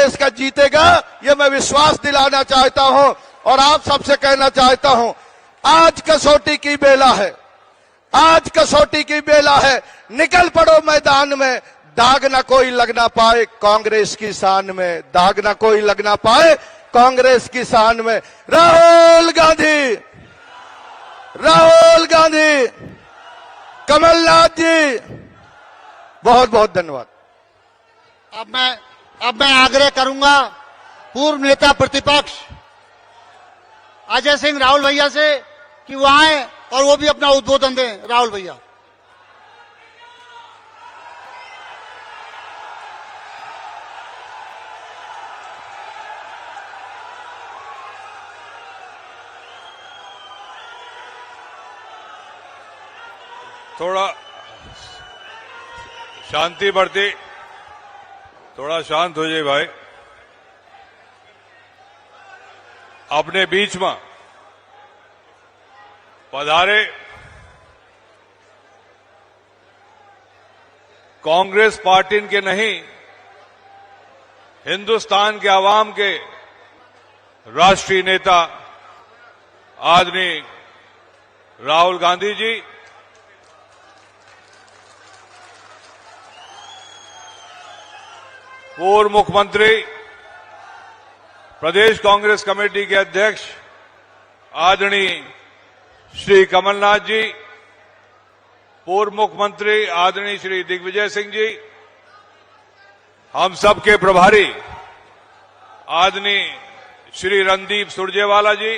देश का जीतेगा, ये मैं विश्वास दिलाना चाहता हूं। और आप सबसे कहना चाहता हूं, आज कसौटी की बेला है, आज कसौटी की बेला है। निकल पड़ो मैदान में, दाग न कोई लगना पाए कांग्रेस की शान में, दाग न कोई लगना पाए कांग्रेस की शान में। राहुल गांधी, राहुल गांधी, कमलनाथ जी, बहुत बहुत धन्यवाद। अब मैं आग्रह करूंगा पूर्व नेता प्रतिपक्ष अजय सिंह राहुल भैया से कि वो आए और वो भी अपना उद्बोधन दें। राहुल भैया। थोड़ा शांति बढ़ती, थोड़ा शांत हो जाइए भाई। अपने बीच में पधारे कांग्रेस पार्टी के नहीं, हिंदुस्तान के आवाम के राष्ट्रीय नेता आदरणीय राहुल गांधी जी, पूर्व मुख्यमंत्री, प्रदेश कांग्रेस कमेटी के अध्यक्ष आदरणीय श्री कमलनाथ जी, पूर्व मुख्यमंत्री आदरणीय श्री दिग्विजय सिंह जी, हम सबके प्रभारी आदरणीय श्री रणदीप सुरजेवाला जी,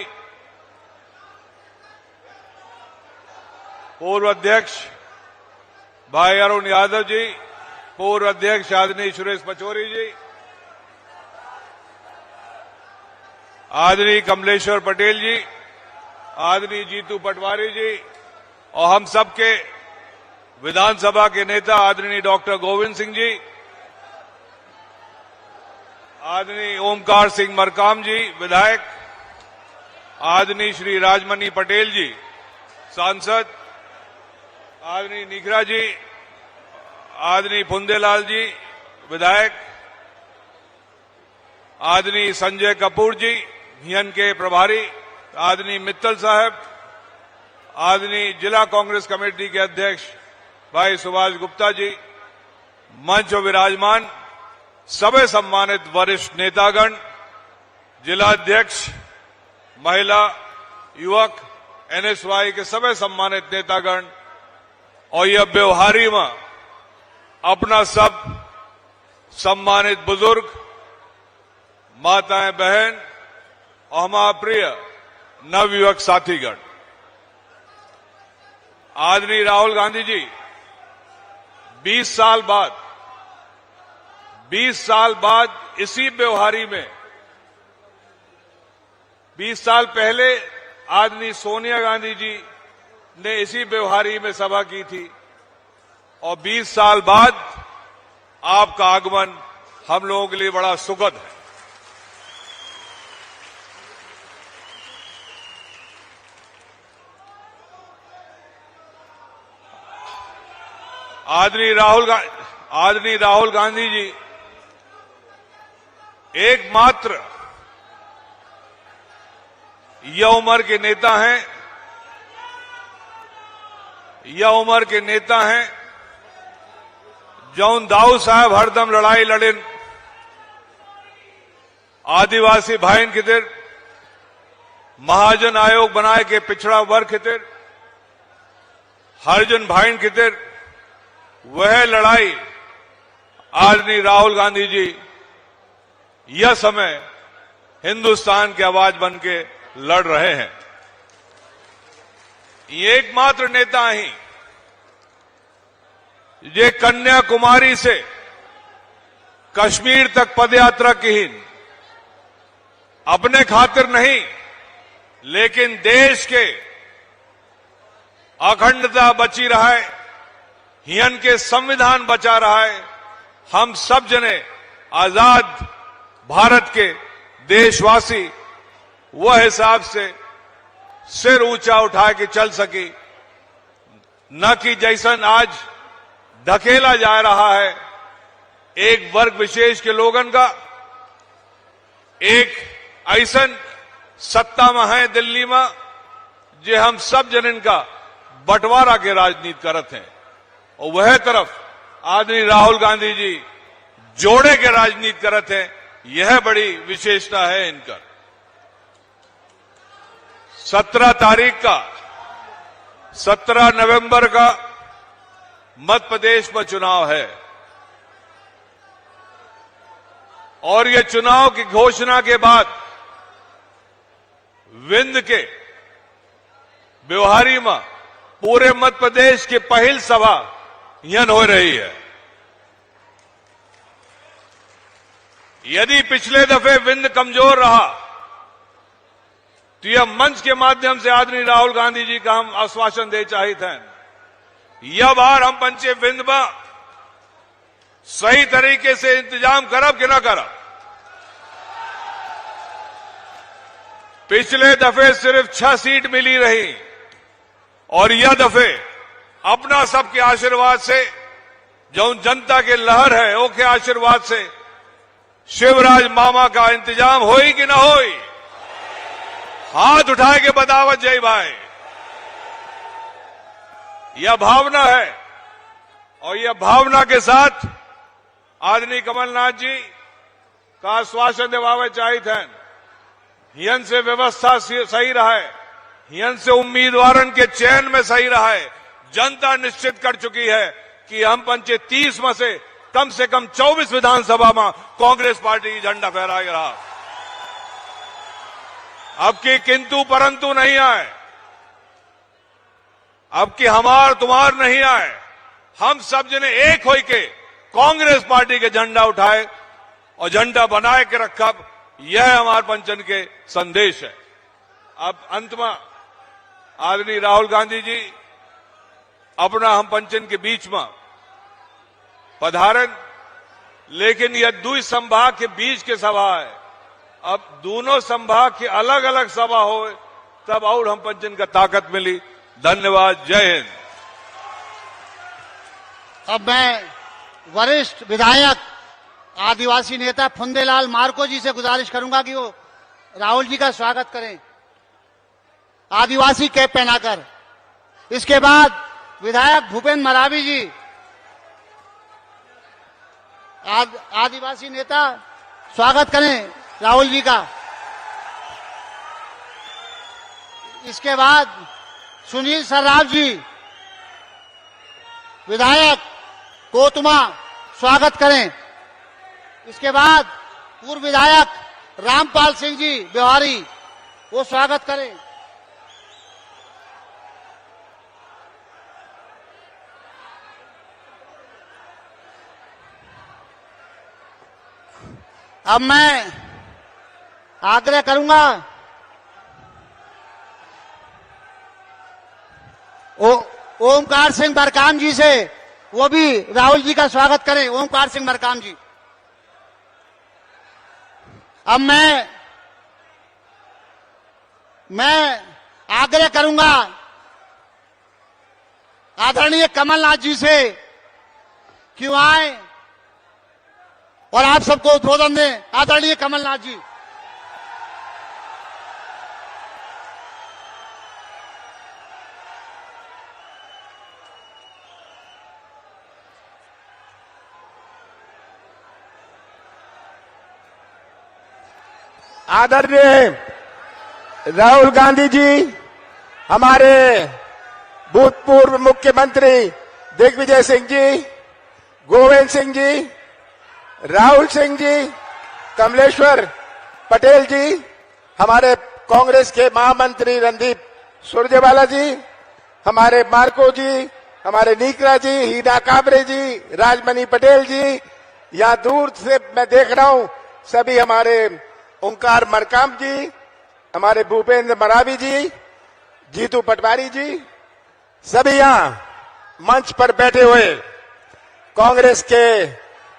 पूर्व अध्यक्ष भाई अरुण यादव जी, पूर्व अध्यक्ष आदरणीय सुरेश पचौरी जी, आदरणीय कमलेश्वर पटेल जी, आदरणीय जीतू पटवारी जी, और हम सबके विधानसभा के नेता आदरणीय डॉक्टर गोविंद सिंह जी, आदरणीय ओमकार सिंह मरकाम जी विधायक, आदरणीय श्री राजमणि पटेल जी सांसद, आदरणीय निगरा जी, आदरणीय फुंदेलाल जी विधायक, आदरणीय संजय कपूर जी हियन के प्रभारी, आदरणीय मित्तल साहब, आदरणीय जिला कांग्रेस कमेटी के अध्यक्ष भाई सुभाष गुप्ता जी, मंच पर विराजमान सभी सम्मानित वरिष्ठ नेतागण, जिला अध्यक्ष, महिला, युवक, एनएसवाई के सभी सम्मानित नेतागण, और यह व्यवहारी में अपना सब सम्मानित बुजुर्ग, माताएं, बहन और हमारा प्रिय नवयुवक साथीगण। आदरणीय राहुल गांधी जी 20 साल बाद इसी व्यवहारी में, 20 साल पहले आदरणीय सोनिया गांधी जी ने इसी व्यवहारी में सभा की थी, और 20 साल बाद आपका आगमन हम लोगों के लिए बड़ा सुखद है। आदरणीय राहुल गांधी जी एकमात्र यह उम्र के नेता हैं, जौन दाऊ साहब हरदम लड़ाई लड़िन आदिवासी भाईन खातिर, महाजन आयोग बनाए के पिछड़ा वर्ग खातिर, हरिजन भाईन खातिर, वह लड़ाई आदरणीय राहुल गांधी जी यह समय हिंदुस्तान की आवाज बन के लड़ रहे हैं। ये एकमात्र नेता ही ये कन्याकुमारी से कश्मीर तक पदयात्रा कीन, अपने खातिर नहीं लेकिन देश के अखंडता बची रहा है, हियन के संविधान बचा रहा है, हम सब जने आजाद भारत के देशवासी वह हिसाब से सिर ऊंचा उठा के चल सकी, न कि जैसन आज धकेला जा रहा है एक वर्ग विशेष के लोगन का एक ऐसन सत्ता में है दिल्ली में जे हम सब जनन का बंटवारा के राजनीति करत हैं, और वह तरफ आदरणीय राहुल गांधी जी जोड़े के राजनीति करत हैं। यह बड़ी विशेषता है इनका। 17 नवंबर का मध्य प्रदेश में चुनाव है, और यह चुनाव की घोषणा के बाद विंध्य के ब्योहारी में पूरे मध्य प्रदेश की पहल सभा यहां हो रही है। यदि पिछले दफे विंध्य कमजोर रहा तो यह मंच के माध्यम से आदरणीय राहुल गांधी जी का हम आश्वासन दे चाहते हैं, यह बार हम पंचे विंध्य में सही तरीके से इंतजाम करब कि न करब। पिछले दफे सिर्फ 6 सीट मिली रही, और यह दफे अपना सबके आशीर्वाद से, जो जनता के लहर है वो के आशीर्वाद से शिवराज मामा का इंतजाम होई कि ना होई? हाथ उठा के बतावत जय भाई। यह भावना है, और यह भावना के साथ आदरणीय कमलनाथ जी का आश्वासन दिवावे चाहते हैं। हियन से व्यवस्था सही रहा है, हियन से उम्मीदवारों के चयन में सही रहा है। जनता निश्चित कर चुकी है कि हम पंचे 30 में से कम 24 विधानसभा में कांग्रेस पार्टी की झंडा फहराए रहा। अब की किंतु परंतु नहीं आए, अब की हमार तुम्हार नहीं आए। हम सब जने एक होई के कांग्रेस पार्टी के झंडा उठाए और झंडा बनाए के रखा। यह हमारे पंचन के संदेश है। अब अंत में आदरणीय राहुल गांधी जी अपना हम पंचन के बीच में पधारन, लेकिन यह दुई संभाग के बीच के सभा है। अब दोनों संभाग की अलग अलग सभा हो तब और हम पंचन का ताकत मिली। धन्यवाद। जय हिंद। अब मैं वरिष्ठ विधायक आदिवासी नेता फुंदेलाल मार्को जी से गुजारिश करूंगा कि वो राहुल जी का स्वागत करें आदिवासी कैप पहनाकर। इसके बाद विधायक भूपेंद्र मरावी जी आदिवासी नेता स्वागत करें राहुल जी का। इसके बाद सुनील सर्राफ जी विधायक कोतमा स्वागत करें। इसके बाद पूर्व विधायक रामपाल सिंह जी बिहारी वो स्वागत करें। अब मैं आग्रह करूंगा ओमकार सिंह बरकाम जी से, वो भी राहुल जी का स्वागत करें। ओमकार सिंह बरकाम जी। अब मैं आग्रह करूंगा आदरणीय कमलनाथ जी से कि वो आए और आप सबको उद्बोधन दें। आदरणीय कमलनाथ जी। आदरणीय राहुल गांधी जी, हमारे भूतपूर्व मुख्यमंत्री दिग्विजय सिंह जी, गोविंद सिंह जी, राहुल सिंह जी, कमलेश्वर पटेल जी, हमारे कांग्रेस के महामंत्री रणदीप सुरजेवाला जी, हमारे मार्को जी, हमारे नीकरा जी, हीना काबरे जी, राजमणि पटेल जी, यहाँ दूर से मैं देख रहा हूँ सभी हमारे ओंकार मरकाम जी, हमारे भूपेंद्र मरावी जी, जीतू पटवारी जी, सभी यहाँ मंच पर बैठे हुए कांग्रेस के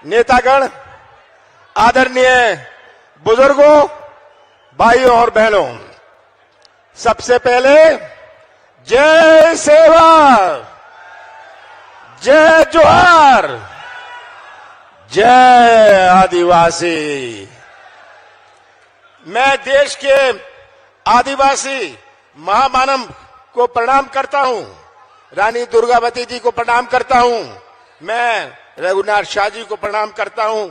नेतागण, आदरणीय बुजुर्गों, भाइयों और बहनों, सबसे पहले जय सेवा, जय जोहार, जय आदिवासी। मैं देश के आदिवासी महामानव को प्रणाम करता हूं, रानी दुर्गावती जी को प्रणाम करता हूं, मैं रघुनाथ शाह जी को प्रणाम करता हूं,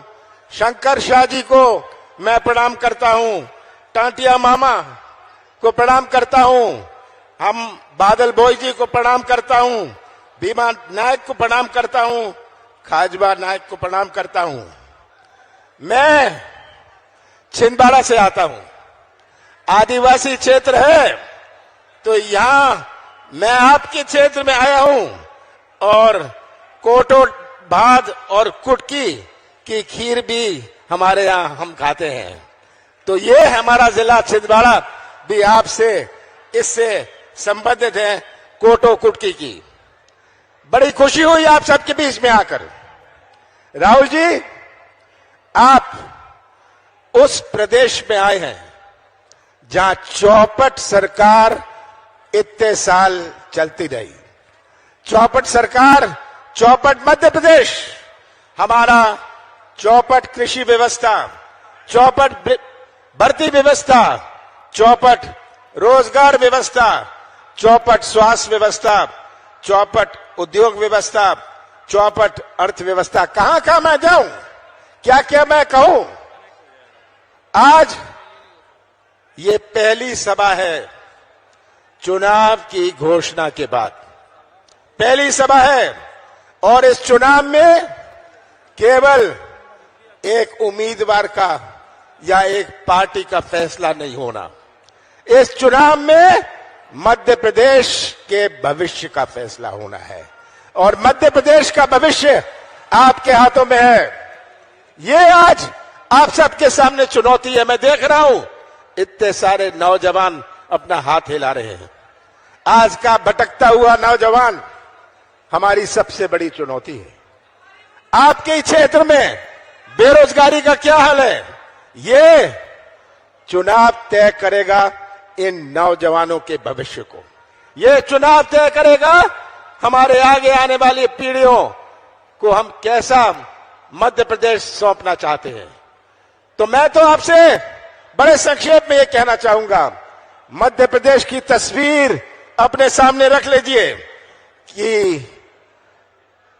शंकर शाह जी को मैं प्रणाम करता हूं, टांटिया मामा को प्रणाम करता हूं, हम बादल भोई जी को प्रणाम करता हूं, भीमा नायक को प्रणाम करता हूं, खाजबा नायक को प्रणाम करता हूं। मैं छिंदवाड़ा से आता हूं, आदिवासी क्षेत्र है, तो यहां मैं आपके क्षेत्र में आया हूं और कोटो भात और कुटकी की खीर भी हमारे यहां हम खाते हैं। तो ये हमारा जिला छिंदवाड़ा भी आपसे इससे संबंधित है, कोटो कुटकी की। बड़ी खुशी हुई आप सबके बीच में आकर। राहुल जी, आप उस प्रदेश में आए हैं जहां चौपट सरकार इतने साल चलती रही। चौपट सरकार, चौपट मध्य प्रदेश, हमारा चौपट कृषि व्यवस्था, चौपट भर्ती व्यवस्था, चौपट रोजगार व्यवस्था, चौपट स्वास्थ्य व्यवस्था, चौपट उद्योग व्यवस्था, चौपट अर्थव्यवस्था, कहां कहां मैं जाऊं, क्या क्या मैं कहूं। आज ये पहली सभा है चुनाव की घोषणा के बाद, पहली सभा है और इस चुनाव में केवल एक उम्मीदवार का या एक पार्टी का फैसला नहीं होना, इस चुनाव में मध्य प्रदेश के भविष्य का फैसला होना है और मध्य प्रदेश का भविष्य आपके हाथों में है। ये आज आप सबके सामने चुनौती है। मैं देख रहा हूं इतने सारे नौजवान अपना हाथ हिला रहे हैं। आज का भटकता हुआ नौजवान हमारी सबसे बड़ी चुनौती है। आपके क्षेत्र में बेरोजगारी का क्या हाल है, ये चुनाव तय करेगा इन नौजवानों के भविष्य को। ये चुनाव तय करेगा हमारे आगे आने वाली पीढ़ियों को हम कैसा मध्य प्रदेश सौंपना चाहते हैं। तो मैं तो आपसे बड़े संक्षेप में ये कहना चाहूंगा, मध्य प्रदेश की तस्वीर अपने सामने रख लीजिए कि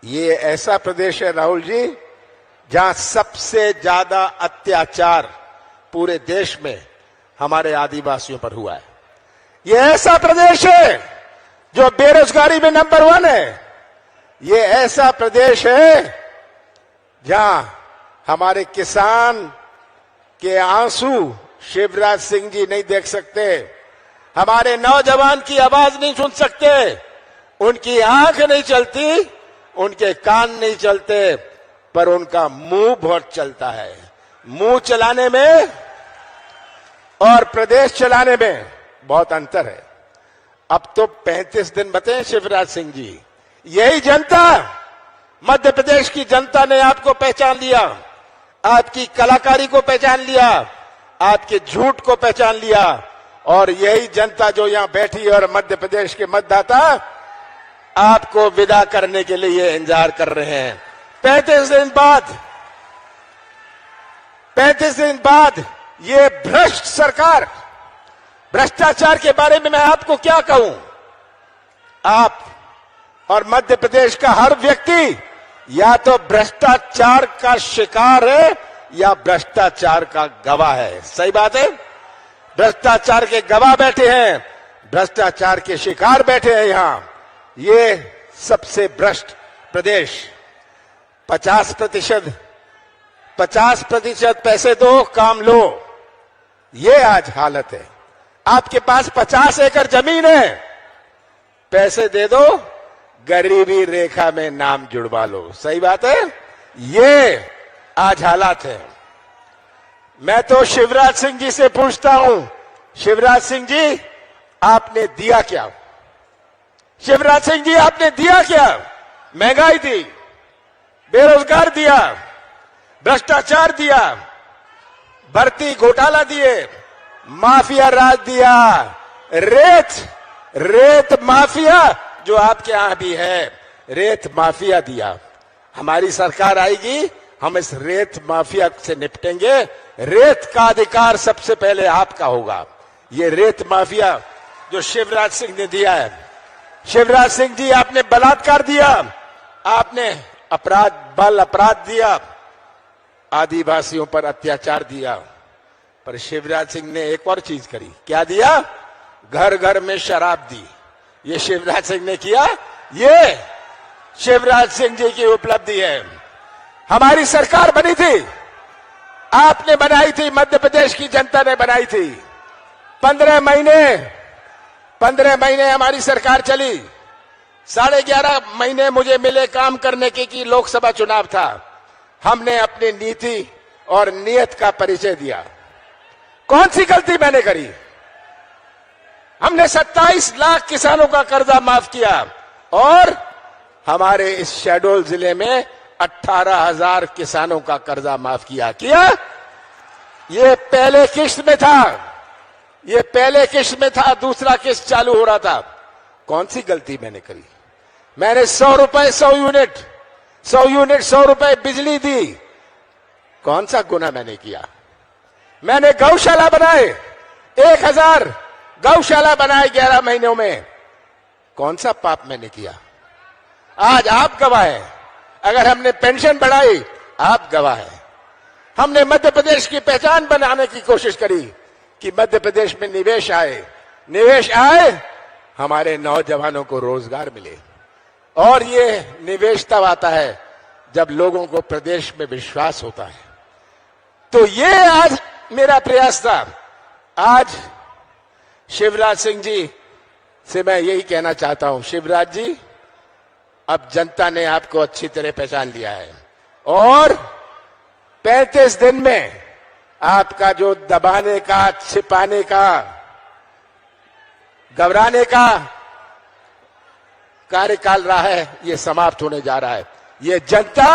ये ऐसा प्रदेश है राहुल जी जहां सबसे ज्यादा अत्याचार पूरे देश में हमारे आदिवासियों पर हुआ है। ये ऐसा प्रदेश है जो बेरोजगारी में नंबर 1 है। ये ऐसा प्रदेश है जहां हमारे किसान के आंसू शिवराज सिंह जी नहीं देख सकते, हमारे नौजवान की आवाज नहीं सुन सकते, उनकी आंख नहीं चलती, उनके कान नहीं चलते, पर उनका मुंह बहुत चलता है। मुंह चलाने में और प्रदेश चलाने में बहुत अंतर है। अब तो 35 दिन बते शिवराज सिंह जी, यही जनता, मध्य प्रदेश की जनता ने आपको पहचान लिया, आपकी कलाकारी को पहचान लिया, आपके झूठ को पहचान लिया और यही जनता जो यहां बैठी और मध्य प्रदेश के मतदाता आपको विदा करने के लिए इंतजार कर रहे हैं। 35 दिन बाद ये भ्रष्ट सरकार, भ्रष्टाचार के बारे में मैं आपको क्या कहूं। आप और मध्य प्रदेश का हर व्यक्ति या तो भ्रष्टाचार का शिकार है या भ्रष्टाचार का गवाह है। सही बात है, भ्रष्टाचार के गवाह बैठे हैं, भ्रष्टाचार के शिकार बैठे हैं यहां। ये सबसे भ्रष्ट प्रदेश। 50% पैसे दो काम लो, ये आज हालत है। आपके पास 50 एकड़ जमीन है, पैसे दे दो, गरीबी रेखा में नाम जुड़वा लो। सही बात है, ये आज हालात है। मैं तो शिवराज सिंह जी से पूछता हूं, शिवराज सिंह जी आपने दिया क्या? शिवराज सिंह जी आपने दिया क्या? महंगाई दी, बेरोजगार दिया, भ्रष्टाचार दिया, भर्ती घोटाला दिए, माफिया राज दिया, रेत माफिया जो आपके यहां भी है, रेत माफिया दिया। हमारी सरकार आएगी, हम इस रेत माफिया से निपटेंगे रेत का अधिकार सबसे पहले आपका होगा। ये रेत माफिया जो शिवराज सिंह ने दिया है, शिवराज सिंह जी आपने बलात्कार दिया, आपने अपराध दिया, आदिवासियों पर अत्याचार दिया, पर शिवराज सिंह ने एक और चीज करी। क्या दिया? घर घर में शराब दी। ये शिवराज सिंह ने किया। ये शिवराज सिंह जी की उपलब्धि है। हमारी सरकार बनी थी, आपने बनाई थी, मध्य प्रदेश की जनता ने बनाई थी। 15 महीने हमारी सरकार चली। 11.5 महीने मुझे मिले काम करने के कि लोकसभा चुनाव था। हमने अपनी नीति और नियत का परिचय दिया। कौन सी गलती मैंने करी? हमने 27 लाख किसानों का कर्जा माफ किया और हमारे इस शहडोल जिले में 18,000 किसानों का कर्जा माफ किया। ये पहले किश्त में था, दूसरा किश्त चालू हो रहा था। कौन सी गलती मैंने करी? मैंने 100 रुपए 100 यूनिट 100 रुपए बिजली दी। कौन सा गुना मैंने किया? मैंने गौशाला बनाए, 1000 गौशाला बनाए 11 महीनों में। कौन सा पाप मैंने किया? आज आप गवाह हैं। अगर हमने पेंशन बढ़ाई, आप गवाह हैं। हमने मध्य प्रदेश की पहचान बनाने की कोशिश करी कि मध्य प्रदेश में निवेश आए, हमारे नौजवानों को रोजगार मिले। और ये निवेश तब आता है जब लोगों को प्रदेश में विश्वास होता है। तो ये आज मेरा प्रयास था। आज शिवराज सिंह जी से मैं यही कहना चाहता हूं, शिवराज जी, अब जनता ने आपको अच्छी तरह पहचान लिया है और 35 दिन में आपका जो दबाने का, छिपाने का, घबराने का कार्यकाल रहा है, ये समाप्त होने जा रहा है। ये जनता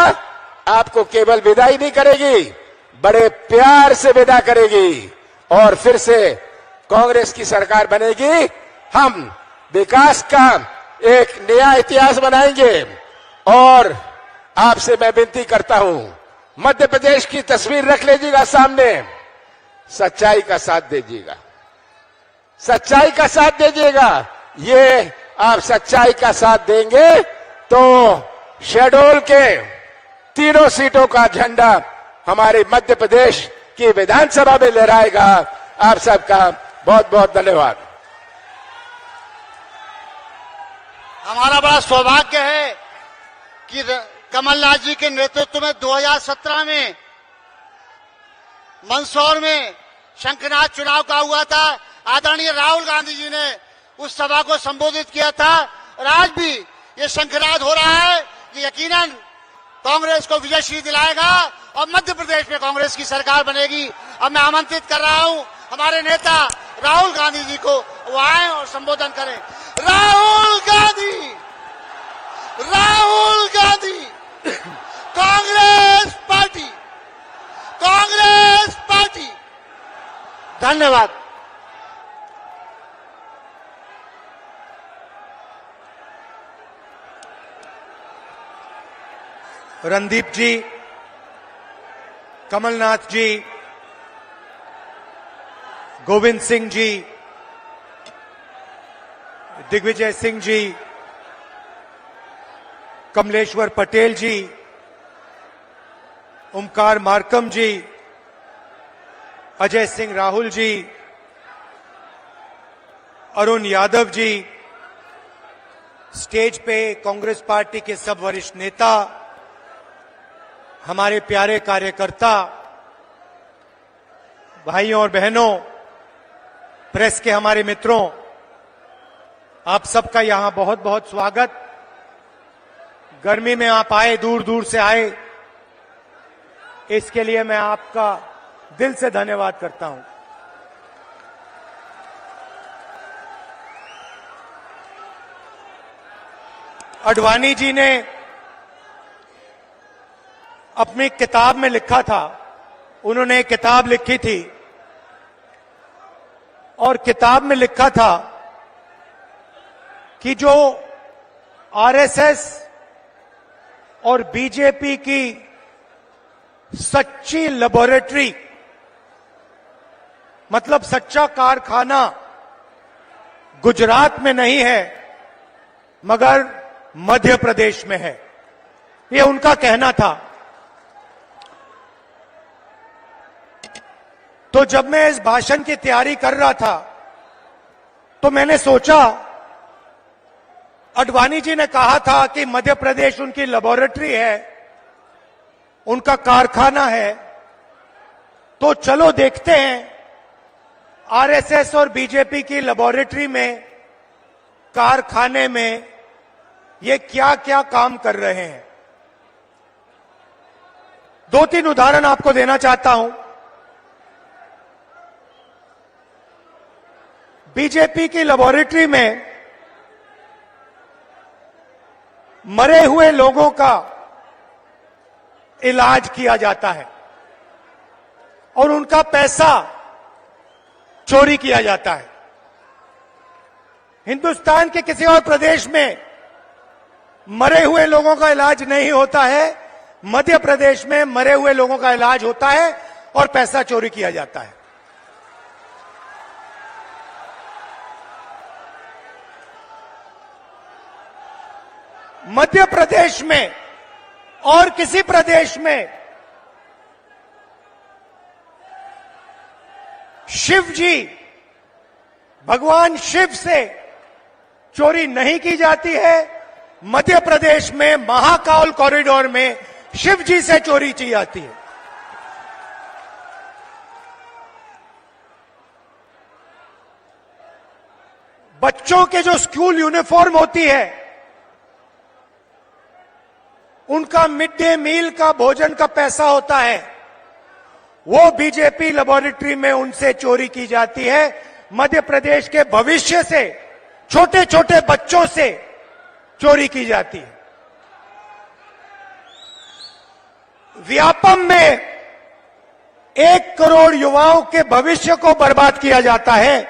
आपको केवल विदाई नहीं करेगी, बड़े प्यार से विदा करेगी और फिर से कांग्रेस की सरकार बनेगी। हम विकास का एक नया इतिहास बनाएंगे और आपसे मैं विनती करता हूं, मध्य प्रदेश की तस्वीर रख लीजिएगा सामने, सच्चाई का साथ दीजिएगा, सच्चाई का साथ दीजिएगा। ये आप सच्चाई का साथ देंगे तो शहडोल के 3 सीटों का झंडा हमारे मध्य प्रदेश की विधानसभा में लहराएगा। आप सबका बहुत बहुत धन्यवाद। हमारा बड़ा सौभाग्य है कि कमलनाथ जी के नेतृत्व में 2017 में मंदसौर में शंखनाद चुनाव का हुआ था। आदरणीय राहुल गांधी जी ने उस सभा को संबोधित किया था और आज भी ये शंखनाद हो रहा है कि यकीनन कांग्रेस को विजयश्री दिलाएगा और मध्य प्रदेश में कांग्रेस की सरकार बनेगी। अब मैं आमंत्रित कर रहा हूं हमारे नेता राहुल गांधी जी को, वो आए और संबोधन करें। Rahul Gandhi, Rahul Gandhi, Congress party, Congress party. धन्यवाद। रणदीप जी, कमलनाथ जी, गोविंद सिंह जी, दिग्विजय सिंह जी, कमलेश्वर पटेल जी, ओमकार मार्कम जी, अजय सिंह राहुल जी, अरुण यादव जी, स्टेज पे कांग्रेस पार्टी के सब वरिष्ठ नेता, हमारे प्यारे कार्यकर्ता, भाइयों और बहनों, प्रेस के हमारे मित्रों, आप सबका यहां बहुत बहुत स्वागत। गर्मी में आप आए, दूर दूर से आए, इसके लिए मैं आपका दिल से धन्यवाद करता हूं। अडवाणी जी ने अपनी किताब में लिखा था, उन्होंने एक किताब लिखी थी और किताब में लिखा था कि जो आरएसएस और बीजेपी की सच्ची लेबोरेटरी मतलब सच्चा कारखाना गुजरात में नहीं है मगर मध्य प्रदेश में है, ये उनका कहना था। तो जब मैं इस भाषण की तैयारी कर रहा था तो मैंने सोचा, अडवाणी जी ने कहा था कि मध्य प्रदेश उनकी लेबोरेटरी है, उनका कारखाना है, तो चलो देखते हैं आरएसएस और बीजेपी की लेबोरेटरी में, कारखाने में ये क्या क्या काम कर रहे हैं। 2-3 उदाहरण आपको देना चाहता हूं। बीजेपी की लेबोरेटरी में मरे हुए लोगों का इलाज किया जाता है और उनका पैसा चोरी किया जाता है। हिंदुस्तान के किसी और प्रदेश में मरे हुए लोगों का इलाज नहीं होता है, मध्य प्रदेश में मरे हुए लोगों का इलाज होता है और पैसा चोरी किया जाता है। मध्य प्रदेश में और किसी प्रदेश में शिव जी, भगवान शिव से चोरी नहीं की जाती है। मध्य प्रदेश में महाकाल कॉरिडोर में शिव जी से चोरी की जाती है। बच्चों के जो स्कूल यूनिफॉर्म होती है, उनका मिड डे मील का भोजन का पैसा होता है, वो बीजेपी लेबोरेटरी में उनसे चोरी की जाती है। मध्य प्रदेश के भविष्य से, छोटे छोटे बच्चों से चोरी की जाती है। व्यापम में 1 करोड़ युवाओं के भविष्य को बर्बाद किया जाता है,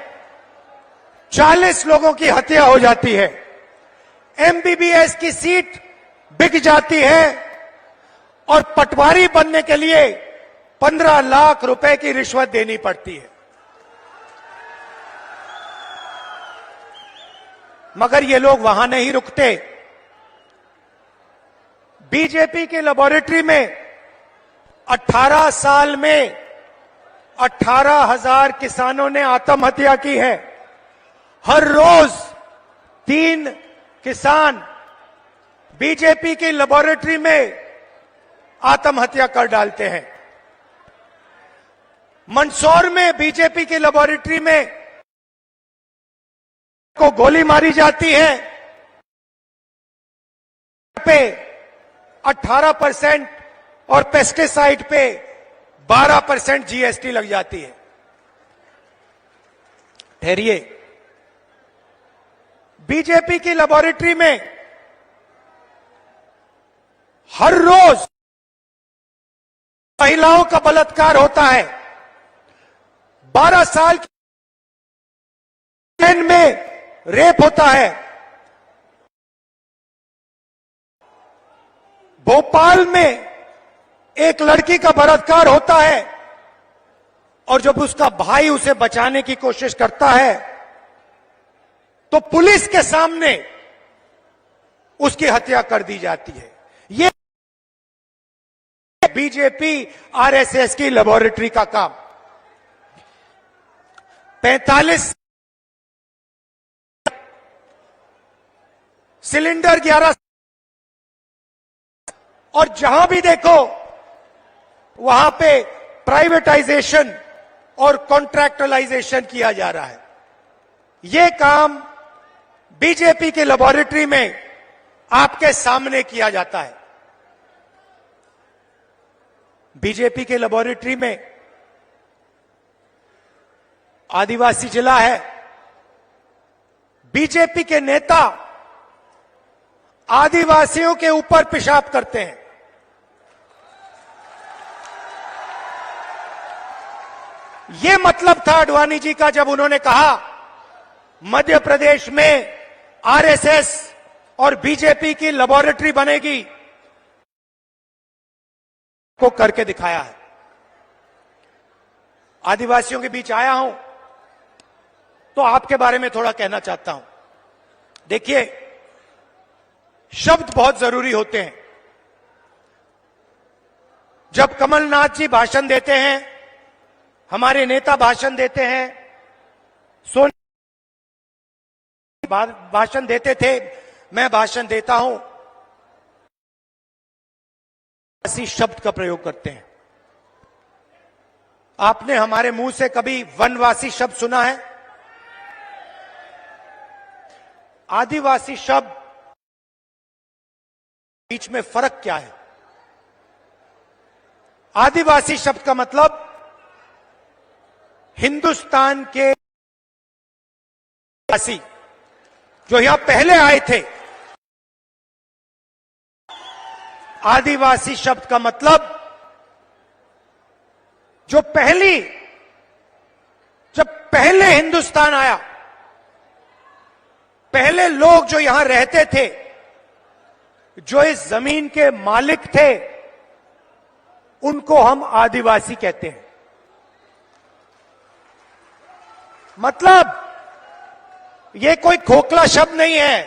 40 लोगों की हत्या हो जाती है, एमबीबीएस की सीट बिक जाती है और पटवारी बनने के लिए 15 लाख रुपए की रिश्वत देनी पड़ती है। मगर ये लोग वहां नहीं रुकते। बीजेपी की लेबोरेटरी में 18 साल में 18,000 किसानों ने आत्महत्या की है। हर रोज 3 किसान बीजेपी की लेबोरेटरी में आत्महत्या कर डालते हैं। मंदसौर में बीजेपी की लेबोरेटरी में को गोली मारी जाती है, पे 18% और पेस्टिसाइड पे 12% जीएसटी लग जाती है। ठहरिए, बीजेपी की लेबोरेटरी में हर रोज महिलाओं का बलात्कार होता है। 12 साल की में रेप होता है। भोपाल में एक लड़की का बलात्कार होता है और जब उसका भाई उसे बचाने की कोशिश करता है तो पुलिस के सामने उसकी हत्या कर दी जाती है। ये बीजेपी आरएसएस की लेबोरेटरी का काम। 45 सिलेंडर 11 और जहां भी देखो वहां पे प्राइवेटाइजेशन और कॉन्ट्रैक्चुअलाइजेशन किया जा रहा है। यह काम बीजेपी की लेबोरेटरी में आपके सामने किया जाता है। बीजेपी के लेबोरेटरी में आदिवासी जिला है। बीजेपी के नेता आदिवासियों के ऊपर पेशाब करते हैं। यह मतलब था अडवाणी जी का जब उन्होंने कहा मध्य प्रदेश में आरएसएस और बीजेपी की लेबोरेटरी बनेगी, को करके दिखाया है। आदिवासियों के बीच आया हूं तो आपके बारे में थोड़ा कहना चाहता हूं। देखिए, शब्द बहुत जरूरी होते हैं। जब कमलनाथ जी भाषण देते हैं, हमारे नेता भाषण देते हैं, सोनिया भाषण देते थे, मैं भाषण देता हूं, ऐसी शब्द का प्रयोग करते हैं। आपने हमारे मुंह से कभी वनवासी शब्द सुना है? आदिवासी शब्द बीच में फर्क क्या है? आदिवासी शब्द का मतलब हिंदुस्तान के वासी जो यहां पहले आए थे। आदिवासी शब्द का मतलब जब पहले हिंदुस्तान आया, पहले लोग जो यहां रहते थे, जो इस जमीन के मालिक थे, उनको हम आदिवासी कहते हैं। मतलब ये कोई खोखला शब्द नहीं है।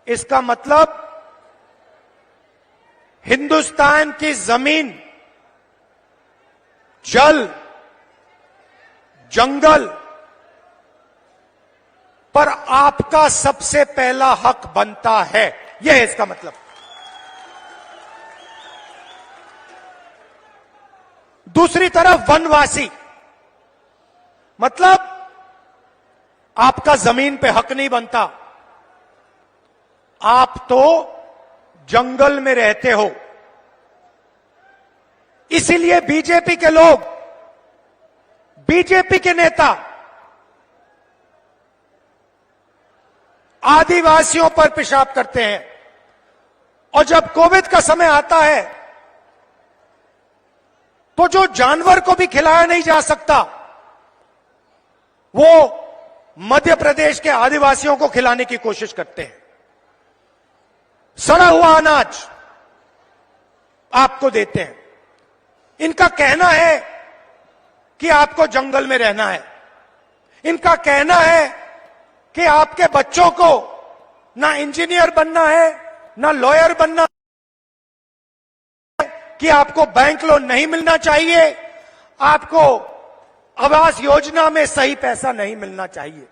इसका मतलब हिंदुस्तान की जमीन, जल, जंगल पर आपका सबसे पहला हक बनता है। यह है इसका मतलब। दूसरी तरफ वनवासी मतलब आपका जमीन पे हक नहीं बनता, आप तो जंगल में रहते हो। इसीलिए बीजेपी के लोग, बीजेपी के नेता आदिवासियों पर पेशाब करते हैं। और जब कोविड का समय आता है तो जो जानवर को भी खिलाया नहीं जा सकता, वो मध्य प्रदेश के आदिवासियों को खिलाने की कोशिश करते हैं। सड़ा हुआ अनाज आपको देते हैं। इनका कहना है कि आपको जंगल में रहना है। इनका कहना है कि आपके बच्चों को ना इंजीनियर बनना है, ना लॉयर बनना है, कि आपको बैंक लोन नहीं मिलना चाहिए, आपको आवास योजना में सही पैसा नहीं मिलना चाहिए,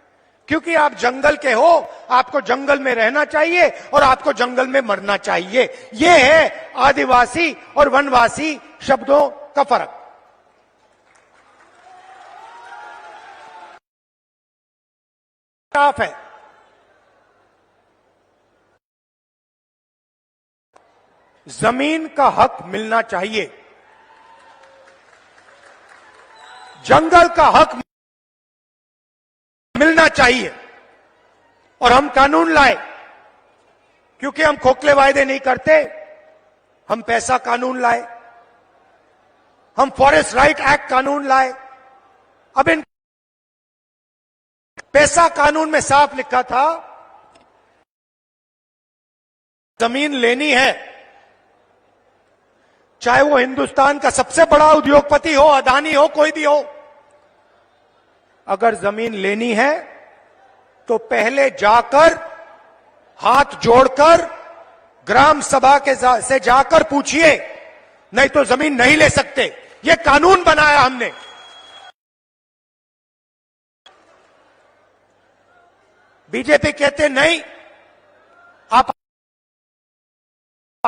क्योंकि आप जंगल के हो, आपको जंगल में रहना चाहिए और आपको जंगल में मरना चाहिए। यह है आदिवासी और वनवासी शब्दों का फर्क। साफ है। जमीन का हक मिलना चाहिए, जंगल का हक मिलना चाहिए। और हम कानून लाए, क्योंकि हम खोखले वायदे नहीं करते। हम पैसा कानून लाए, हम फॉरेस्ट राइट एक्ट कानून लाए। अब इन पैसा कानून में साफ लिखा था, जमीन लेनी है, चाहे वो हिंदुस्तान का सबसे बड़ा उद्योगपति हो, अदानी हो, कोई भी हो, अगर जमीन लेनी है तो पहले जाकर हाथ जोड़कर ग्राम सभा से जाकर पूछिए, नहीं तो जमीन नहीं ले सकते। ये कानून बनाया हमने। बीजेपी कहते नहीं,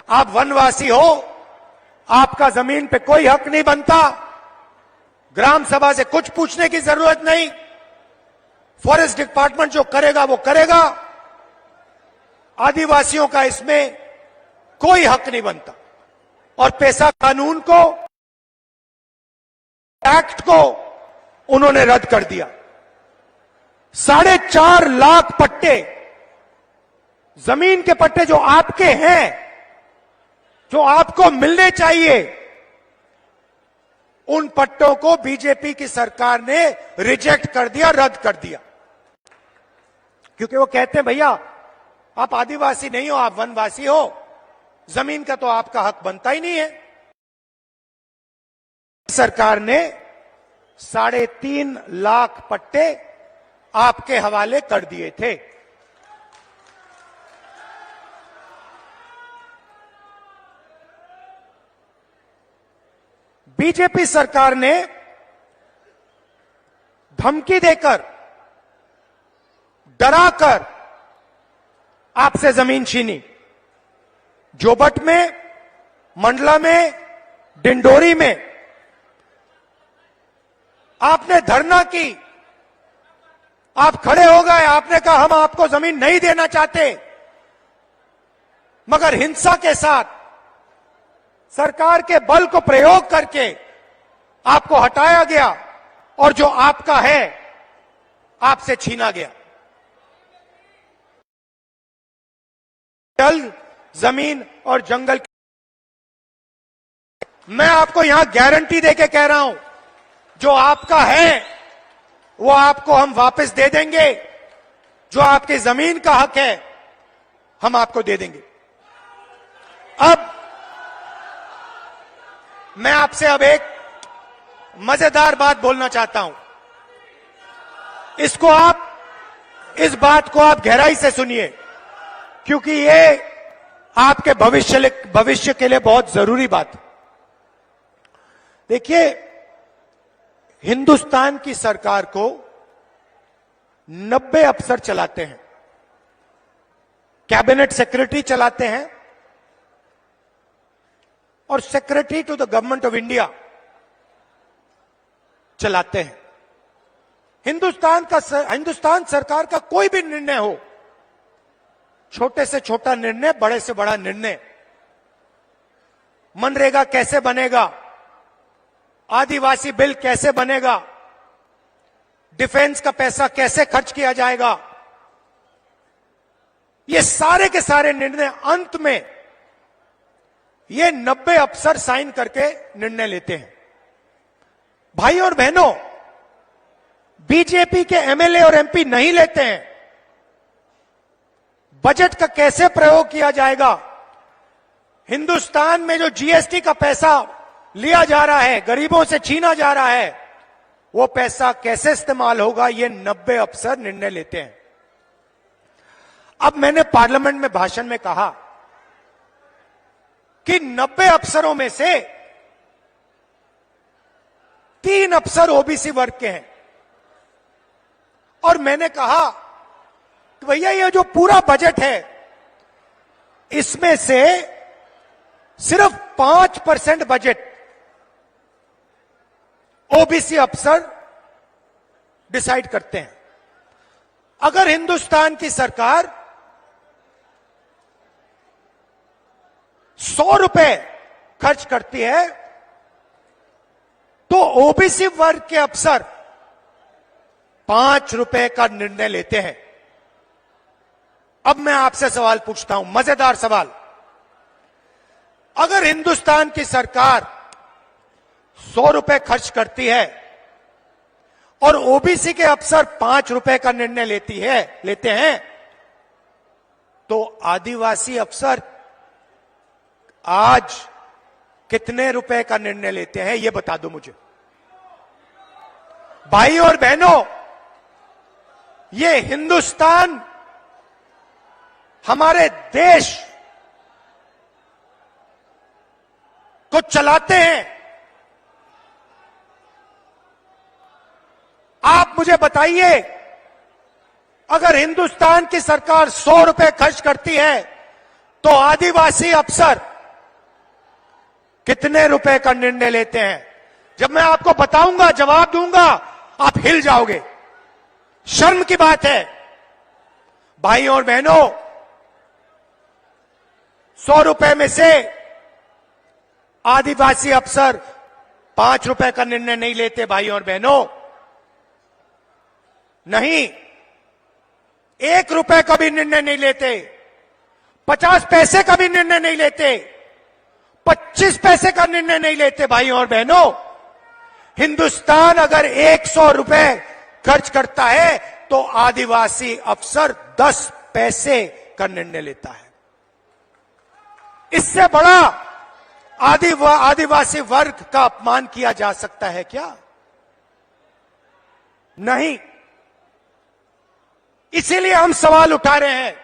आप वनवासी हो, आपका जमीन पे कोई हक नहीं बनता, ग्राम सभा से कुछ पूछने की जरूरत नहीं, फॉरेस्ट डिपार्टमेंट जो करेगा वो करेगा, आदिवासियों का इसमें कोई हक नहीं बनता। और पैसा कानून को, एक्ट को उन्होंने रद्द कर दिया। 4.5 लाख पट्टे, जमीन के पट्टे जो आपके हैं, जो आपको मिलने चाहिए, उन पट्टों को बीजेपी की सरकार ने रिजेक्ट कर दिया, रद्द कर दिया। क्योंकि वो कहते हैं भैया आप आदिवासी नहीं हो, आप वनवासी हो, जमीन का तो आपका हक बनता ही नहीं है। सरकार ने 3.5 लाख पट्टे आपके हवाले कर दिए थे। बीजेपी सरकार ने धमकी देकर, डराकर आपसे जमीन छीनी। जोबट में, मंडला में, डिंडोरी में आपने धरना की, आप खड़े हो गए, आपने कहा हम आपको जमीन नहीं देना चाहते, मगर हिंसा के साथ सरकार के बल को प्रयोग करके आपको हटाया गया और जो आपका है आपसे छीना गया। जल, जमीन और जंगल, मैं आपको यहां गारंटी देके कह रहा हूं, जो आपका है वो आपको हम वापस दे देंगे। जो आपकी जमीन का हक है हम आपको दे देंगे। अब मैं आपसे अब एक मजेदार बात बोलना चाहता हूं। इस बात को आप गहराई से सुनिए, क्योंकि ये आपके भविष्य के लिए बहुत जरूरी बात है। देखिए, हिंदुस्तान की सरकार को 90 अफसर चलाते हैं, कैबिनेट सेक्रेटरी चलाते हैं और secretary to the government of India चलाते हैं। हिंदुस्तान सरकार का कोई भी निर्णय हो, छोटे से छोटा निर्णय, बड़े से बड़ा निर्णय, मनरेगा कैसे बनेगा, आदिवासी बिल कैसे बनेगा, डिफेंस का पैसा कैसे खर्च किया जाएगा, ये सारे के सारे निर्णय अंत में ये 90 अफसर साइन करके निर्णय लेते हैं। भाई और बहनों, बीजेपी के एमएलए और एमपी नहीं लेते हैं। बजट का कैसे प्रयोग किया जाएगा, हिंदुस्तान में जो जीएसटी का पैसा लिया जा रहा है, गरीबों से छीना जा रहा है, वो पैसा कैसे इस्तेमाल होगा, ये 90 अफसर निर्णय लेते हैं। अब मैंने पार्लियामेंट में भाषण में कहा कि 90 अफसरों में से 3 अफसर ओबीसी वर्ग के हैं, और मैंने कहा कि भैया ये जो पूरा बजट है इसमें से सिर्फ 5% बजट ओबीसी अफसर डिसाइड करते हैं। अगर हिंदुस्तान की सरकार 100 रुपए खर्च करती है तो ओबीसी वर्ग के अफसर 5 रुपए का निर्णय लेते हैं। अब मैं आपसे सवाल पूछता हूं, मजेदार सवाल। अगर हिंदुस्तान की सरकार 100 रुपए खर्च करती है और ओबीसी के अफसर 5 रुपए का निर्णय लेते हैं, तो आदिवासी अफसर आज कितने रुपए का निर्णय लेते हैं, यह बता दो मुझे। भाई और बहनों, ये हिंदुस्तान, हमारे देश को चलाते हैं। आप मुझे बताइए, अगर हिंदुस्तान की सरकार 100 रुपए खर्च करती है तो आदिवासी अफसर कितने रुपए का निर्णय लेते हैं? जब मैं आपको बताऊंगा, जवाब दूंगा, आप हिल जाओगे। शर्म की बात है। भाई और बहनों, 100 रुपए में से आदिवासी अफसर 5 रुपए का निर्णय नहीं लेते। भाई और बहनों, नहीं, 1 रुपए का भी निर्णय नहीं लेते, 50 पैसे का भी निर्णय नहीं लेते, 25 पैसे का निर्णय नहीं लेते। भाई और बहनों, हिंदुस्तान अगर 100 रुपए खर्च करता है तो आदिवासी अफसर 10 पैसे का निर्णय लेता है। इससे बड़ा आदिवासी वर्ग का अपमान किया जा सकता है क्या? नहीं। इसीलिए हम सवाल उठा रहे हैं।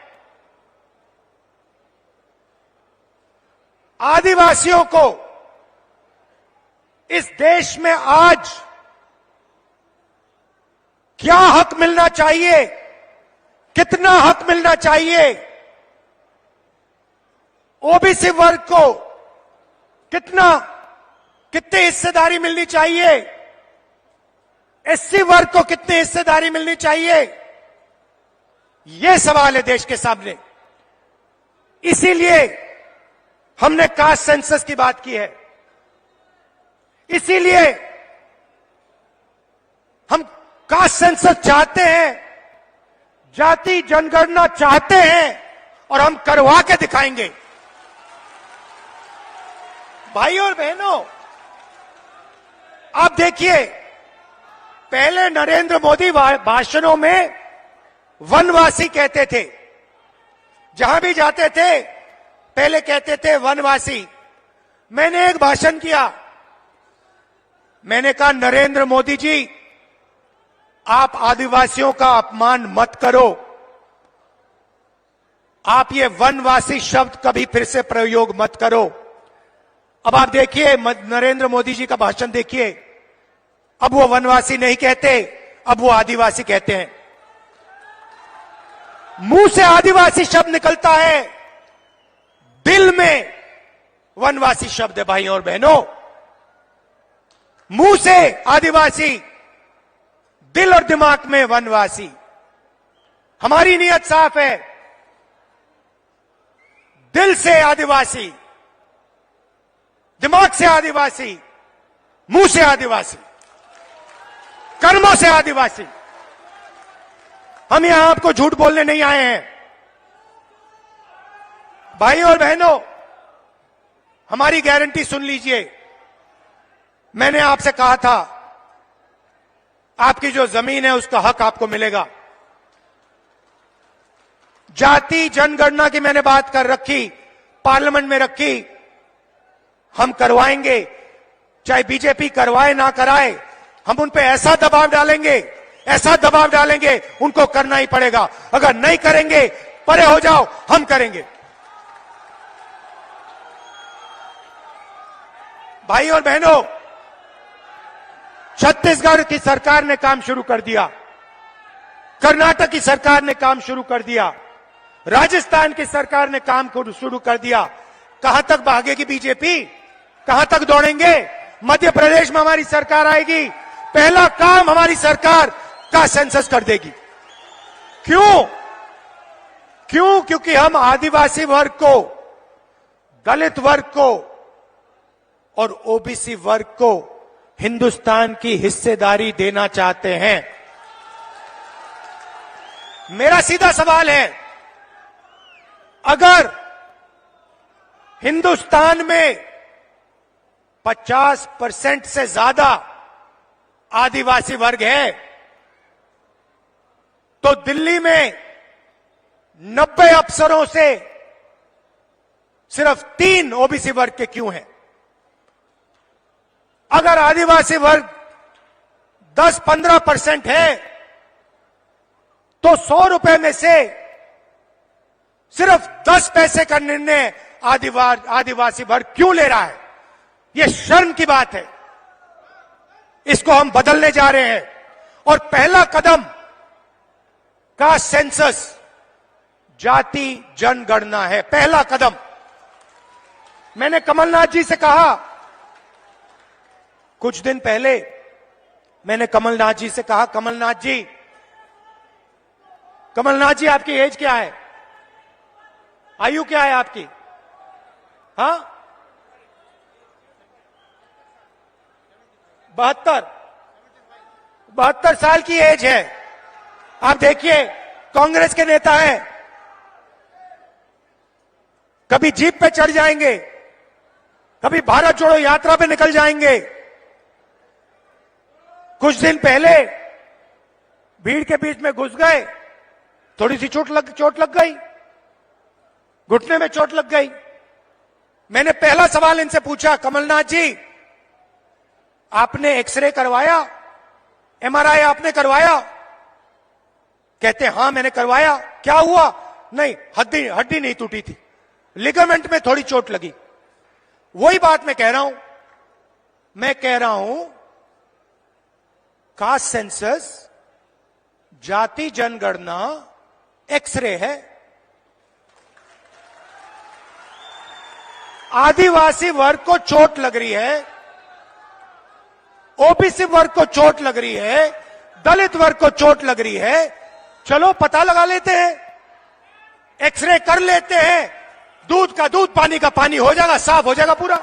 आदिवासियों को इस देश में आज क्या हक मिलना चाहिए, कितना हक मिलना चाहिए, ओबीसी वर्ग को कितनी हिस्सेदारी मिलनी चाहिए, एससी वर्ग को कितनी हिस्सेदारी मिलनी चाहिए, यह सवाल है देश के सामने। इसीलिए हमने कास्ट सेंसस की बात की है। इसीलिए हम कास्ट सेंसस चाहते हैं, जाति जनगणना चाहते हैं और हम करवा के दिखाएंगे। भाइयों और बहनों, आप देखिए, पहले नरेंद्र मोदी भाषणों में वनवासी कहते थे, जहां भी जाते थे पहले कहते थे वनवासी। मैंने एक भाषण किया, मैंने कहा नरेंद्र मोदी जी, आप आदिवासियों का अपमान मत करो, आप ये वनवासी शब्द कभी फिर से प्रयोग मत करो। अब आप देखिए नरेंद्र मोदी जी का भाषण देखिए, अब वो वनवासी नहीं कहते, अब वो आदिवासी कहते हैं। मुंह से आदिवासी शब्द निकलता है, दिल में वनवासी शब्द है। भाइयों और बहनों, मुंह से आदिवासी, दिल और दिमाग में वनवासी। हमारी नीयत साफ है, दिल से आदिवासी, दिमाग से आदिवासी, मुंह से आदिवासी, कर्मों से आदिवासी। हम यहां आपको झूठ बोलने नहीं आए हैं। भाइयों और बहनों, हमारी गारंटी सुन लीजिए। मैंने आपसे कहा था, आपकी जो जमीन है उसका हक आपको मिलेगा। जाति जनगणना की मैंने बात कर रखी, पार्लियामेंट में रखी, हम करवाएंगे, चाहे बीजेपी करवाए ना कराए, हम उन पे ऐसा दबाव डालेंगे, उनको करना ही पड़ेगा। अगर नहीं करेंगे, परे हो जाओ, हम करेंगे। भाई और बहनों, छत्तीसगढ़ की सरकार ने काम शुरू कर दिया, कर्नाटक की सरकार ने काम शुरू कर दिया, राजस्थान की सरकार ने काम शुरू कर दिया। कहां तक भागेगी बीजेपी, कहां तक दौड़ेंगे? मध्य प्रदेश में हमारी सरकार आएगी, पहला काम हमारी सरकार का सेंसस कर देगी। क्यों? क्योंकि हम आदिवासी वर्ग को, दलित वर्ग को और ओबीसी वर्ग को हिंदुस्तान की हिस्सेदारी देना चाहते हैं। मेरा सीधा सवाल है, अगर हिंदुस्तान में 50% से ज्यादा आदिवासी वर्ग है, तो दिल्ली में 90 अफसरों से सिर्फ 3 ओबीसी वर्ग के क्यों हैं? अगर आदिवासी वर्ग 10-15% है, तो 100 रुपए में से सिर्फ 10 पैसे का निर्णय आदिवासी वर्ग क्यों ले रहा है? यह शर्म की बात है। इसको हम बदलने जा रहे हैं और पहला कदम का सेंसस जाति जनगणना है। पहला कदम। मैंने कमलनाथ जी से कहा, कुछ दिन पहले मैंने कमलनाथ जी से कहा, कमलनाथ जी आपकी एज क्या है, आयु क्या है आपकी? हाँ, 72 साल की एज है। आप देखिए, कांग्रेस के नेता हैं, कभी जीप पे चढ़ जाएंगे, कभी भारत जोड़ो यात्रा पे निकल जाएंगे। कुछ दिन पहले भीड़ के बीच में घुस गए, थोड़ी सी चोट लग गई, घुटने में चोट लग गई। मैंने पहला सवाल इनसे पूछा, कमलनाथ जी आपने एक्सरे करवाया? एमआरआई आपने करवाया? कहते हैं हां मैंने करवाया। क्या हुआ? नहीं, हड्डी नहीं टूटी थी, लिगामेंट में थोड़ी चोट लगी। वही बात मैं कह रहा हूं कास्ट सेंसस, जाति जनगणना एक्सरे है। आदिवासी वर्ग को चोट लग रही है, ओबीसी वर्ग को चोट लग रही है, दलित वर्ग को चोट लग रही है, चलो पता लगा लेते हैं, एक्सरे कर लेते हैं, दूध का दूध पानी का पानी हो जाएगा, साफ हो जाएगा पूरा।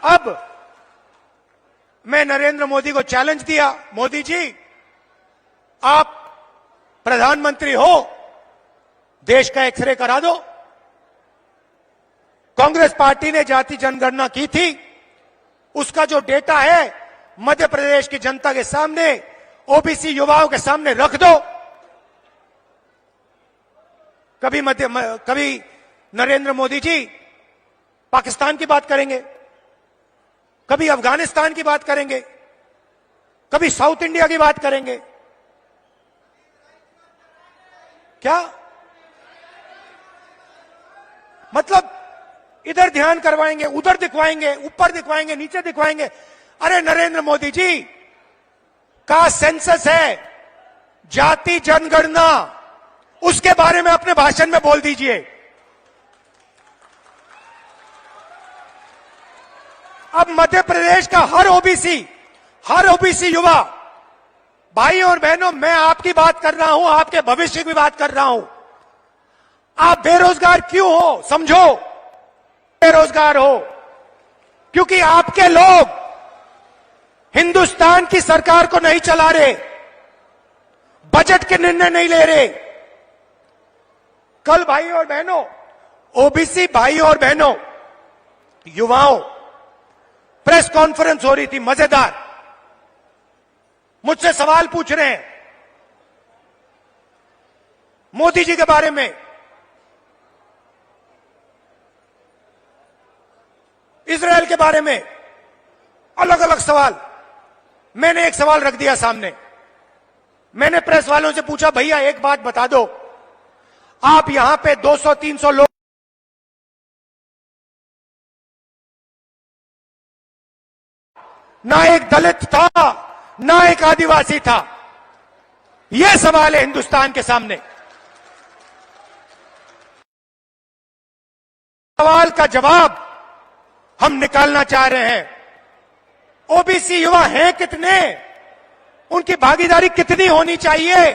अब मैं नरेंद्र मोदी को चैलेंज दिया, मोदी जी आप प्रधानमंत्री हो, देश का एक्सरे करा दो। कांग्रेस पार्टी ने जाति जनगणना की थी, उसका जो डेटा है मध्य प्रदेश की जनता के सामने, ओबीसी युवाओं के सामने रख दो। कभी नरेंद्र मोदी जी पाकिस्तान की बात करेंगे, कभी अफगानिस्तान की बात करेंगे, कभी साउथ इंडिया की बात करेंगे। क्या मतलब इधर ध्यान करवाएंगे, उधर दिखवाएंगे, ऊपर दिखवाएंगे, नीचे दिखवाएंगे। अरे नरेंद्र मोदी जी का सेंसस है, जाति जनगणना, उसके बारे में अपने भाषण में बोल दीजिए। अब मध्य प्रदेश का हर ओबीसी युवा, भाई और बहनों, मैं आपकी बात कर रहा हूं, आपके भविष्य की बात कर रहा हूं। आप बेरोजगार क्यों हो? समझो, बेरोजगार हो क्योंकि आपके लोग हिंदुस्तान की सरकार को नहीं चला रहे, बजट के निर्णय नहीं ले रहे। कल भाई और बहनों, ओबीसी भाई और बहनों, युवाओं, प्रेस कॉन्फ्रेंस हो रही थी मजेदार, मुझसे सवाल पूछ रहे हैं मोदी जी के बारे में, इजराइल के बारे में, अलग अलग सवाल। मैंने एक सवाल रख दिया सामने, मैंने प्रेस वालों से पूछा, भैया एक बात बता दो, आप यहां पे 200-300 लोग, ना एक दलित था, ना एक आदिवासी था। यह सवाल है हिंदुस्तान के सामने। सवाल का जवाब हम निकालना चाह रहे हैं। ओबीसी युवा हैं कितने, उनकी भागीदारी कितनी होनी चाहिए,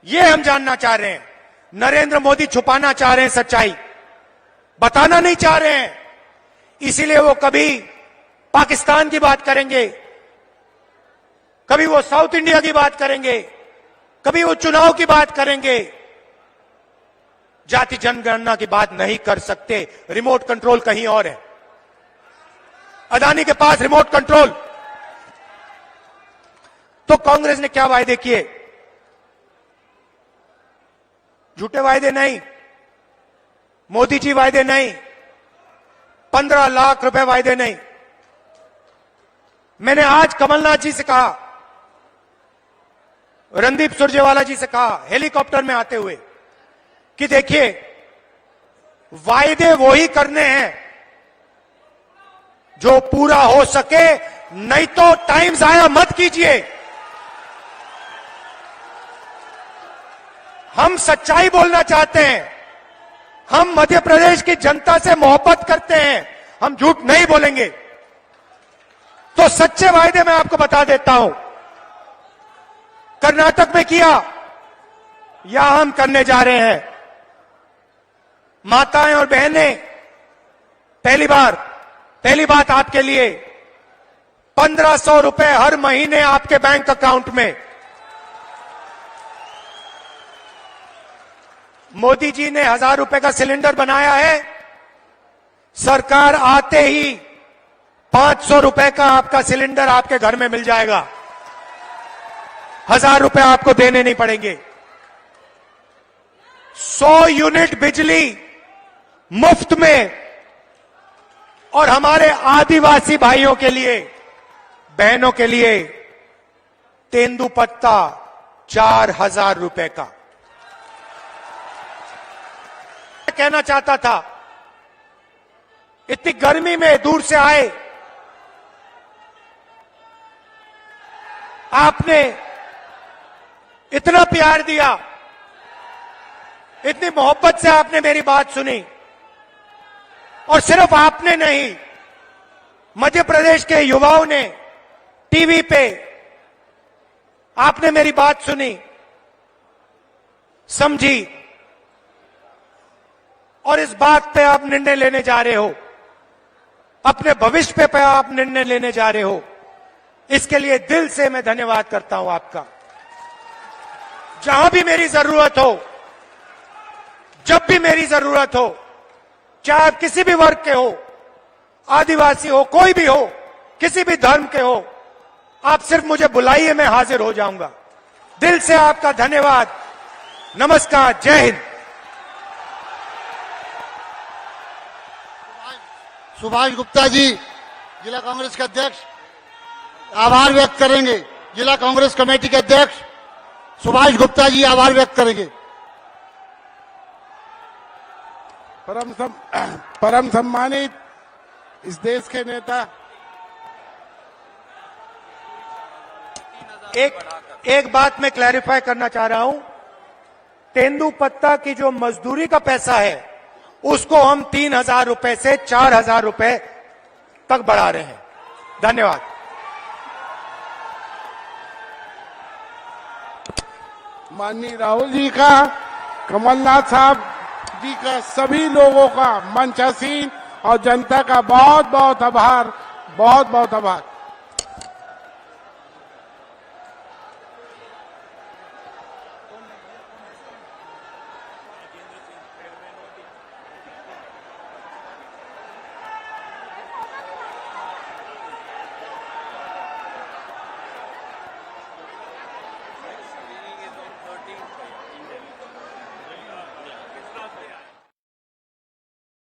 यह हम जानना चाह रहे हैं। नरेंद्र मोदी छुपाना चाह रहे हैं सच्चाई, बताना नहीं चाह रहे हैं, इसीलिए वो कभी पाकिस्तान की बात करेंगे, कभी वो साउथ इंडिया की बात करेंगे, कभी वो चुनाव की बात करेंगे, जाति जनगणना की बात नहीं कर सकते। रिमोट कंट्रोल कहीं और है, अदानी के पास रिमोट कंट्रोल। तो कांग्रेस ने क्या वायदे किए? झूठे वायदे नहीं, मोदी जी वायदे नहीं, 15 लाख रुपए वायदे नहीं। मैंने आज कमलनाथ जी से कहा, रणदीप सुरजेवाला जी से कहा हेलीकॉप्टर में आते हुए, कि देखिए वायदे वो ही करने हैं जो पूरा हो सके, नहीं तो टाइम जाया मत कीजिए। हम सच्चाई बोलना चाहते हैं, हम मध्य प्रदेश की जनता से मोहब्बत करते हैं, हम झूठ नहीं बोलेंगे। तो सच्चे वायदे मैं आपको बता देता हूं, कर्नाटक में किया, यहां हम करने जा रहे हैं। माताएं और बहनें, पहली बात आपके लिए, 1500 रुपए हर महीने आपके बैंक अकाउंट में। मोदी जी ने 1000 रुपए का सिलेंडर बनाया है, सरकार आते ही 500 रुपए का आपका सिलेंडर आपके घर में मिल जाएगा, 1000 रुपए आपको देने नहीं पड़ेंगे। 100 यूनिट बिजली मुफ्त में और हमारे आदिवासी भाइयों के लिए, बहनों के लिए तेंदुपत्ता 4,000 रुपए का। कहना चाहता था, इतनी गर्मी में दूर से आए, आपने इतना प्यार दिया, इतनी मोहब्बत से आपने मेरी बात सुनी। और सिर्फ आपने नहीं, मध्य प्रदेश के युवाओं ने टीवी पे आपने मेरी बात सुनी, समझी, और इस बात पे आप निर्णय लेने जा रहे हो, अपने भविष्य पे आप निर्णय लेने जा रहे हो। इसके लिए दिल से मैं धन्यवाद करता हूं आपका। जहां भी मेरी जरूरत हो, जब भी मेरी जरूरत हो, चाहे आप किसी भी वर्ग के हो, आदिवासी हो, कोई भी हो, किसी भी धर्म के हो, आप सिर्फ मुझे बुलाइए, मैं हाजिर हो जाऊंगा। दिल से आपका धन्यवाद। नमस्कार, जय हिंद। सुभाष गुप्ता जी, जिला कांग्रेस के अध्यक्ष, आभार व्यक्त करेंगे। जिला कांग्रेस कमेटी के अध्यक्ष सुभाष गुप्ता जी आभार व्यक्त करेंगे। परम सम्मानित इस देश के नेता, एक बात मैं क्लैरिफाई करना चाह रहा हूं। तेंदुपत्ता की जो मजदूरी का पैसा है, उसको हम 3,000 रुपए से 4,000 रुपए तक बढ़ा रहे हैं। धन्यवाद। माननीय राहुल जी का, कमलनाथ साहब जी का, सभी लोगों का, मंच हसीन और जनता का बहुत बहुत आभार, बहुत बहुत आभार।